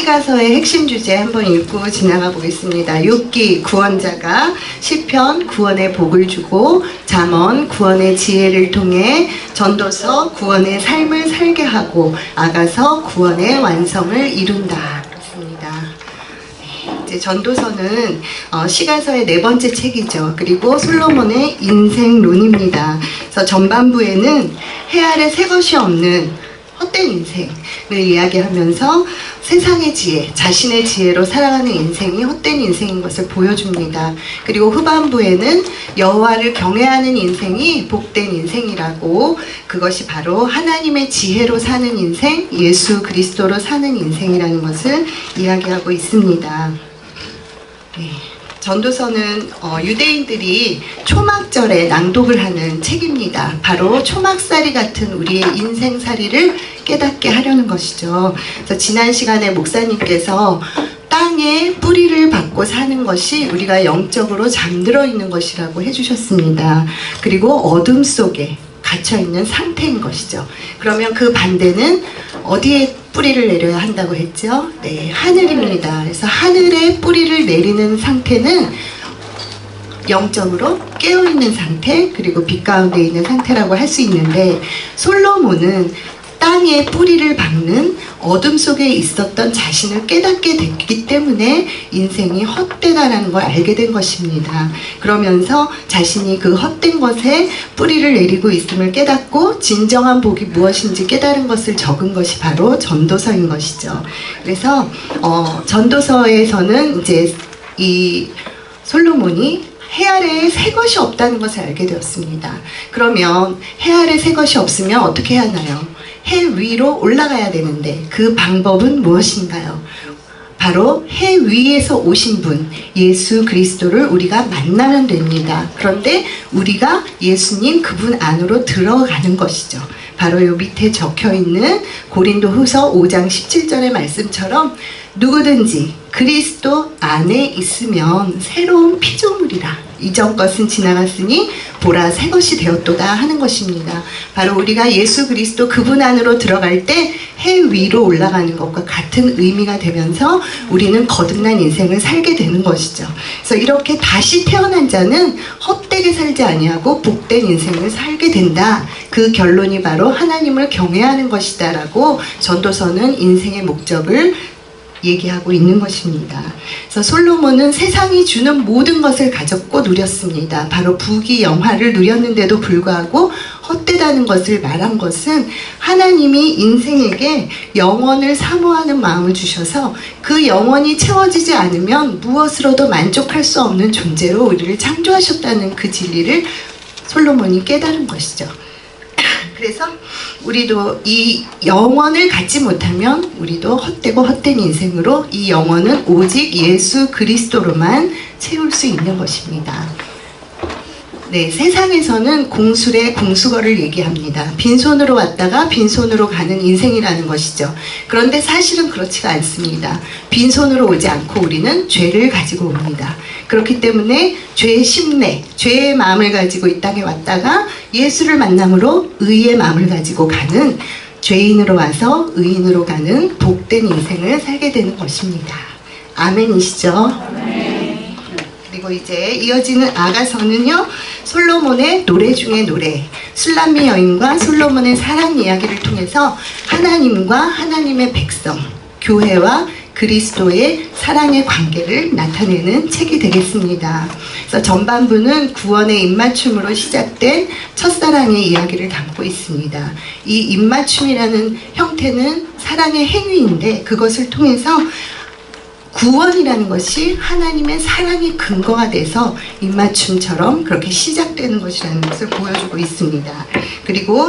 시가서의 핵심 주제 한번 읽고 지나가 보겠습니다. 욥기 구원자가 시편 구원의 복을 주고, 잠언 구원의 지혜를 통해, 전도서 구원의 삶을 살게 하고, 아가서 구원의 완성을 이룬다. 그렇습니다. 이제 전도서는 시가서의 4번째 책이죠. 그리고 솔로몬의 인생론입니다. 그래서 전반부에는 해 아래 새 것이 없는 헛된 인생을 이야기하면서 세상의 지혜, 자신의 지혜로 살아가는 인생이 헛된 인생인 것을 보여줍니다. 그리고 후반부에는 여호와를 경외하는 인생이 복된 인생이라고, 그것이 바로 하나님의 지혜로 사는 인생, 예수 그리스도로 사는 인생이라는 것을 이야기하고 있습니다. 네. 전도서는 유대인들이 초막절에 낭독을 하는 책입니다. 바로 초막살이 같은 우리의 인생살이를 깨닫게 하려는 것이죠. 그래서 지난 시간에 목사님께서 땅에 뿌리를 받고 사는 것이 우리가 영적으로 잠들어 있는 것이라고 해주셨습니다. 그리고 어둠 속에 갇혀있는 상태인 것이죠. 그러면 그 반대는 어디에 뿌리를 내려야 한다고 했죠? 네, 하늘입니다. 그래서 하늘에 뿌리를 내리는 상태는 영적으로 깨어있는 상태, 그리고 빛 가운데 있는 상태라고 할 수 있는데, 솔로몬은 땅에 뿌리를 박는 어둠 속에 있었던 자신을 깨닫게 됐기 때문에 인생이 헛되다라는 걸 알게 된 것입니다. 그러면서 자신이 그 헛된 것에 뿌리를 내리고 있음을 깨닫고 진정한 복이 무엇인지 깨달은 것을 적은 것이 바로 전도서인 것이죠. 그래서 전도서에서는 이제 이 솔로몬이 해 아래에 새 것이 없다는 것을 알게 되었습니다. 그러면 해 아래 새 것이 없으면 어떻게 해야 하나요? 해 위로 올라가야 되는데 그 방법은 무엇인가요? 바로 해 위에서 오신 분, 예수 그리스도를 우리가 만나면 됩니다. 그런데 우리가 예수님 그분 안으로 들어가는 것이죠. 바로 요 밑에 적혀있는 고린도후서 5장 17절의 말씀처럼 누구든지 그리스도 안에 있으면 새로운 피조물이라. 이전 것은 지나갔으니 보라 새 것이 되었도다 하는 것입니다. 바로 우리가 예수 그리스도 그분 안으로 들어갈 때 해 위로 올라가는 것과 같은 의미가 되면서 우리는 거듭난 인생을 살게 되는 것이죠. 그래서 이렇게 다시 태어난 자는 헛되게 살지 아니하고 복된 인생을 살게 된다. 그 결론이 바로 하나님을 경외하는 것이다 라고 전도서는 인생의 목적을 얘기하고 있는 것입니다. 그래서 솔로몬은 세상이 주는 모든 것을 가졌고 누렸습니다. 바로 부귀영화를 누렸는데도 불구하고 헛되다는 것을 말한 것은 하나님이 인생에게 영원을 사모하는 마음을 주셔서 그 영원이 채워지지 않으면 무엇으로도 만족할 수 없는 존재로 우리를 창조하셨다는 그 진리를 솔로몬이 깨달은 것이죠. 그래서 우리도 이 영원을 갖지 못하면 우리도 헛되고 헛된 인생으로 이 영원은 오직 예수 그리스도로만 채울 수 있는 것입니다. 네, 세상에서는 공술의 공수거를 얘기합니다. 빈손으로 왔다가 빈손으로 가는 인생이라는 것이죠. 그런데 사실은 그렇지가 않습니다. 빈손으로 오지 않고 우리는 죄를 가지고 옵니다. 그렇기 때문에 죄의 심내, 죄의 마음을 가지고 이 땅에 왔다가 예수를 만남으로 의의 마음을 가지고 가는, 죄인으로 와서 의인으로 가는 복된 인생을 살게 되는 것입니다. 아멘이시죠? 그리고 이제 이어지는 아가서는요, 솔로몬의 노래 중에 노래, 술람미 여인과 솔로몬의 사랑 이야기를 통해서 하나님과 하나님의 백성, 교회와 그리스도의 사랑의 관계를 나타내는 책이 되겠습니다. 그래서 전반부는 구원의 입맞춤으로 시작된 첫사랑의 이야기를 담고 있습니다. 이 입맞춤이라는 형태는 사랑의 행위인데, 그것을 통해서 구원이라는 것이 하나님의 사랑의 근거가 돼서 입맞춤처럼 그렇게 시작되는 것이라는 것을 보여주고 있습니다. 그리고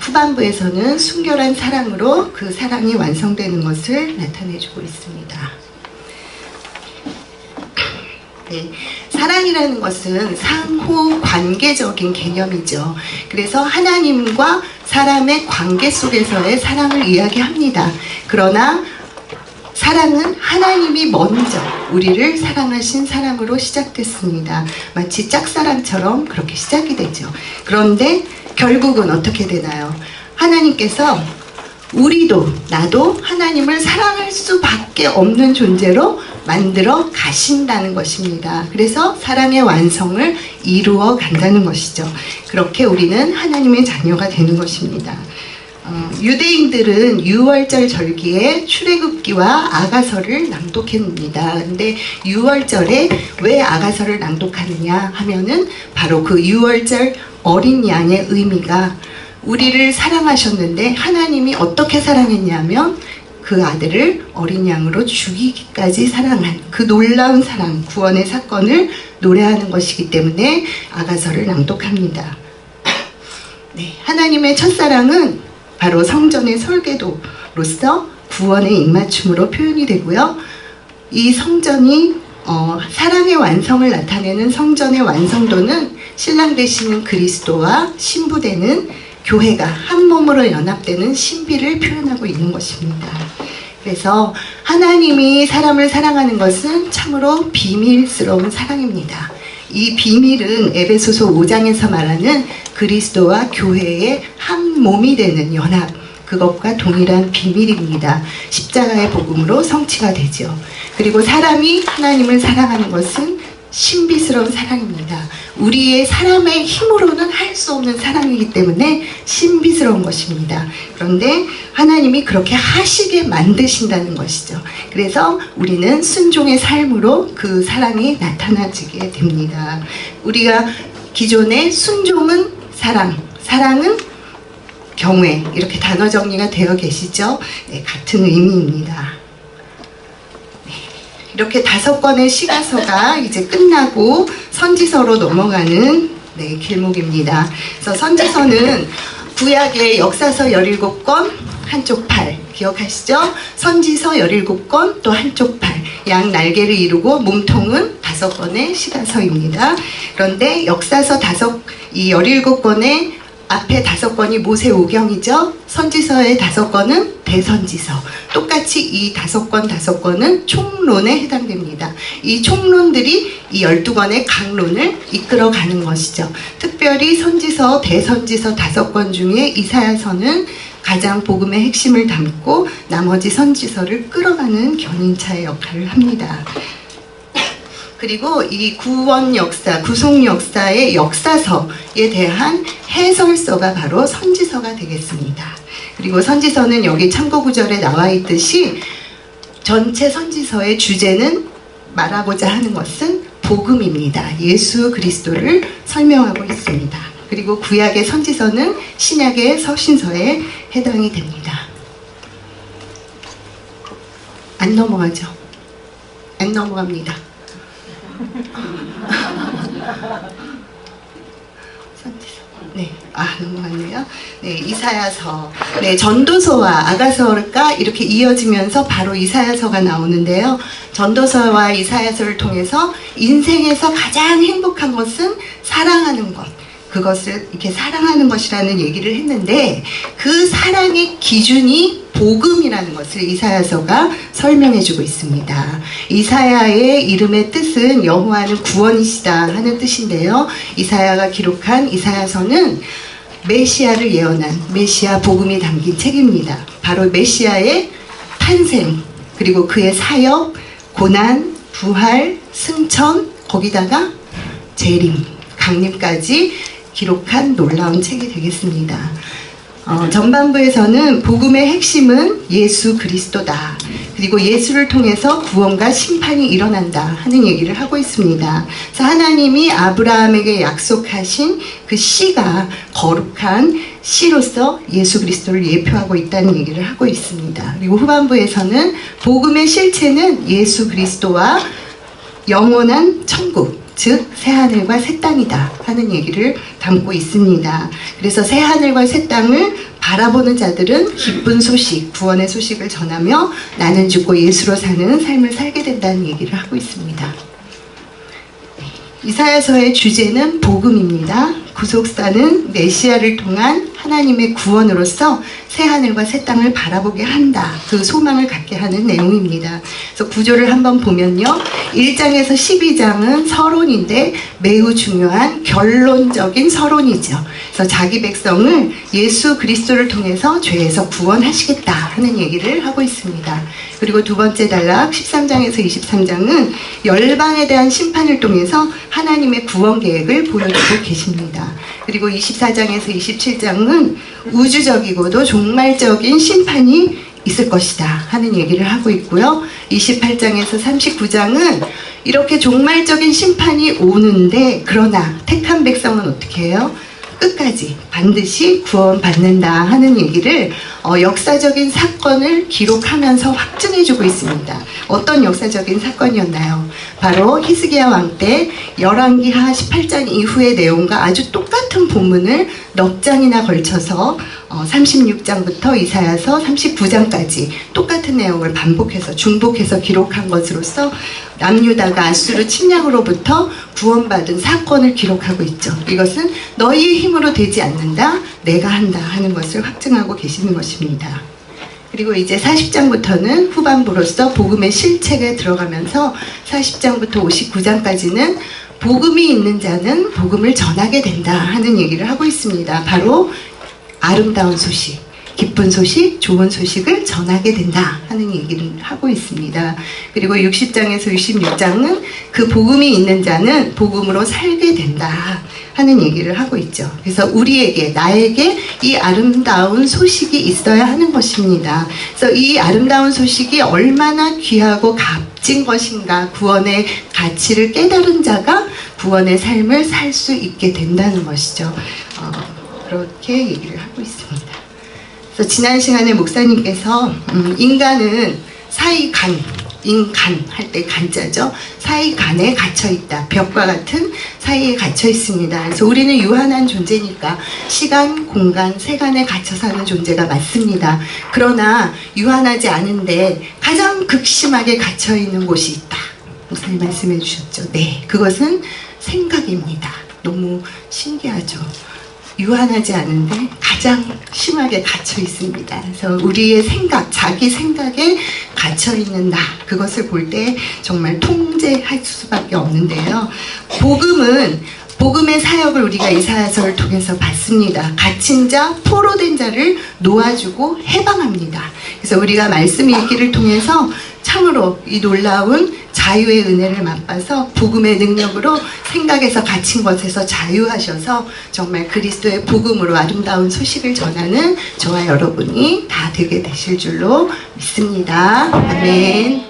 후반부에서는 순결한 사랑으로 그 사랑이 완성되는 것을 나타내주고 있습니다. 네, 사랑이라는 것은 상호 관계적인 개념이죠. 그래서 하나님과 사람의 관계 속에서의 사랑을 이야기합니다. 그러나 사랑은 하나님이 먼저 우리를 사랑하신 사랑으로 시작됐습니다. 마치 짝사랑처럼 그렇게 시작이 되죠. 그런데 결국은 어떻게 되나요? 하나님께서 우리도 나도 하나님을 사랑할 수밖에 수밖에 없는 존재로 만들어 가신다는 것입니다. 그래서 사랑의 완성을 이루어 간다는 것이죠. 그렇게 우리는 하나님의 자녀가 되는 것입니다. 유대인들은 유월절 절기에 출애굽기와 아가서를 낭독합니다. 근데 유월절에 왜 아가서를 낭독하느냐 하면은 바로 그 유월절 어린 양의 의미가 우리를 사랑하셨는데 하나님이 어떻게 사랑했냐면 그 아들을 어린 양으로 죽이기까지 사랑한 그 놀라운 사랑, 구원의 사건을 노래하는 것이기 때문에 아가서를 낭독합니다. 네, 하나님의 첫사랑은 바로 성전의 설계도로서 구원의 입맞춤으로 표현이 되고요. 이 성전이 사랑의 완성을 나타내는 성전의 완성도는 신랑 되시는 그리스도와 신부되는 교회가 한 몸으로 연합되는 신비를 표현하고 있는 것입니다. 그래서 하나님이 사람을 사랑하는 것은 참으로 비밀스러운 사랑입니다. 이 비밀은 에베소서 5장에서 말하는 그리스도와 교회의 한 몸이 되는 연합, 그것과 동일한 비밀입니다. 십자가의 복음으로 성취가 되죠. 그리고 사람이 하나님을 사랑하는 것은 신비스러운 사랑입니다. 우리의 사람의 힘으로는 할 수 없는 사랑이기 때문에 신비스러운 것입니다. 그런데 하나님이 그렇게 하시게 만드신다는 것이죠. 그래서 우리는 순종의 삶으로 그 사랑이 나타나지게 됩니다. 우리가 기존에 순종은 사랑, 사랑은 경외, 이렇게 단어 정리가 되어 계시죠? 네, 같은 의미입니다. 이렇게 5권의 시가서가 이제 끝나고 선지서로 넘어가는 길목입니다. 그래서 선지서는 구약의 역사서 17권, 한쪽 팔, 기억하시죠? 선지서 17권, 또 한쪽 팔, 양 날개를 이루고 몸통은 5권의 시가서입니다. 그런데 역사서 이 17권의 앞에 5권이 모세오경이죠. 선지서의 5권은 대선지서. 똑같이 이 5권은 총론에 해당됩니다. 이 총론들이 이 12권의 강론을 이끌어가는 것이죠. 특별히 선지서, 대선지서 5권 중에 이사야서는 가장 복음의 핵심을 담고 나머지 선지서를 끌어가는 견인차의 역할을 합니다. 그리고 이 구원 역사, 구속 역사의 역사서에 대한 해설서가 바로 선지서가 되겠습니다. 그리고 선지서는 여기 참고 구절에 나와 있듯이 전체 선지서의 주제는 말하고자 하는 것은 복음입니다. 예수 그리스도를 설명하고 있습니다. 그리고 구약의 선지서는 신약의 서신서에 해당이 됩니다. 안 넘어가죠? 안 넘어갑니다. 네, 넘어갔네요. 네, 이사야서. 네, 전도서와 아가서가 이렇게 이어지면서 바로 이사야서가 나오는데요. 전도서와 이사야서를 통해서 인생에서 가장 행복한 것은 사랑하는 것. 그것을 이렇게 사랑하는 것이라는 얘기를 했는데 그 사랑의 기준이 복음이라는 것을 이사야서가 설명해주고 있습니다. 이사야의 이름의 뜻은 여호와는 구원이시다 하는 뜻인데요. 이사야가 기록한 이사야서는 메시아를 예언한 메시아 복음이 담긴 책입니다. 바로 메시아의 탄생, 그리고 그의 사역, 고난, 부활, 승천, 거기다가 재림, 강림까지 기록한 놀라운 책이 되겠습니다. 전반부에서는 복음의 핵심은 예수 그리스도다. 그리고 예수를 통해서 구원과 심판이 일어난다 하는 얘기를 하고 있습니다. 그래서 하나님이 아브라함에게 약속하신 그 씨가 거룩한 씨로서 예수 그리스도를 예표하고 있다는 얘기를 하고 있습니다. 그리고 후반부에서는 복음의 실체는 예수 그리스도와 영원한 천국, 즉 새하늘과 새 땅이다 하는 얘기를 담고 있습니다. 그래서 새하늘과 새 땅을 바라보는 자들은 기쁜 소식, 구원의 소식을 전하며 나는 죽고 예수로 사는 삶을 살게 된다는 얘기를 하고 있습니다. 이사야서의 주제는 복음입니다. 구속사는 메시아를 통한 하나님의 구원으로서 새 하늘과 새 땅을 바라보게 한다. 그 소망을 갖게 하는 내용입니다. 그래서 구조를 한번 보면요. 1장에서 12장은 서론인데 매우 중요한 결론적인 서론이죠. 그래서 자기 백성을 예수 그리스도를 통해서 죄에서 구원하시겠다 하는 얘기를 하고 있습니다. 그리고 두 번째 단락 13장에서 23장은 열방에 대한 심판을 통해서 하나님의 구원 계획을 보여주고 계십니다. 그리고 24장에서 27장은 우주적이고도 종말적인 심판이 있을 것이다 하는 얘기를 하고 있고요. 28장에서 39장은 이렇게 종말적인 심판이 오는데 그러나 택한 백성은 어떻게 해요? 끝까지 반드시 구원받는다 하는 얘기를 역사적인 사건을 기록하면서 확증해주고 있습니다. 어떤 역사적인 사건이었나요? 바로 히스기야 왕 때 열왕기하 18장 이후의 내용과 아주 똑같은 본문을 넉 장이나 걸쳐서 36장부터 이사야서 39장까지 똑같은 내용을 반복해서 중복해서 기록한 것으로서 남유다가 아수르 침략으로부터 구원받은 사건을 기록하고 있죠. 이것은 너희의 힘으로 되지 않는다, 내가 한다 하는 것을 확증하고 계시는 것입니다. 그리고 이제 40장부터는 후반부로서 복음의 실체에 들어가면서 40장부터 59장까지는 복음이 있는 자는 복음을 전하게 된다 하는 얘기를 하고 있습니다. 바로 아름다운 소식, 기쁜 소식, 좋은 소식을 전하게 된다 하는 얘기를 하고 있습니다. 그리고 60장에서 66장은 그 복음이 있는 자는 복음으로 살게 된다 하는 얘기를 하고 있죠. 그래서 우리에게, 나에게 이 아름다운 소식이 있어야 하는 것입니다. 그래서 이 아름다운 소식이 얼마나 귀하고 값진 것인가, 구원의 가치를 깨달은 자가 구원의 삶을 살 수 있게 된다는 것이죠. 그렇게 얘기를 하고 있습니다. 그래서 지난 시간에 목사님께서 인간은 사이간, 인간 할 때 간자죠. 사이간에 갇혀 있다. 벽과 같은 사이에 갇혀 있습니다. 그래서 우리는 유한한 존재니까 시간, 공간, 세간에 갇혀 사는 존재가 맞습니다. 그러나 유한하지 않은데 가장 극심하게 갇혀 있는 곳이 있다. 목사님 말씀해 주셨죠. 네, 그것은 생각입니다. 너무 신기하죠. 유한하지 않은데 가장 심하게 갇혀 있습니다. 그래서 우리의 생각, 자기 생각에 갇혀 있는 나, 그것을 볼 때 정말 통제할 수밖에 없는데요. 복음의 사역을 우리가 이사야서를 통해서 받습니다. 갇힌 자, 포로된 자를 놓아주고 해방합니다. 그래서 우리가 말씀 읽기를 통해서 참으로 이 놀라운 자유의 은혜를 맛봐서 복음의 능력으로 생각에서 갇힌 것에서 자유하셔서 정말 그리스도의 복음으로 아름다운 소식을 전하는 저와 여러분이 다 되게 되실 줄로 믿습니다. 아멘.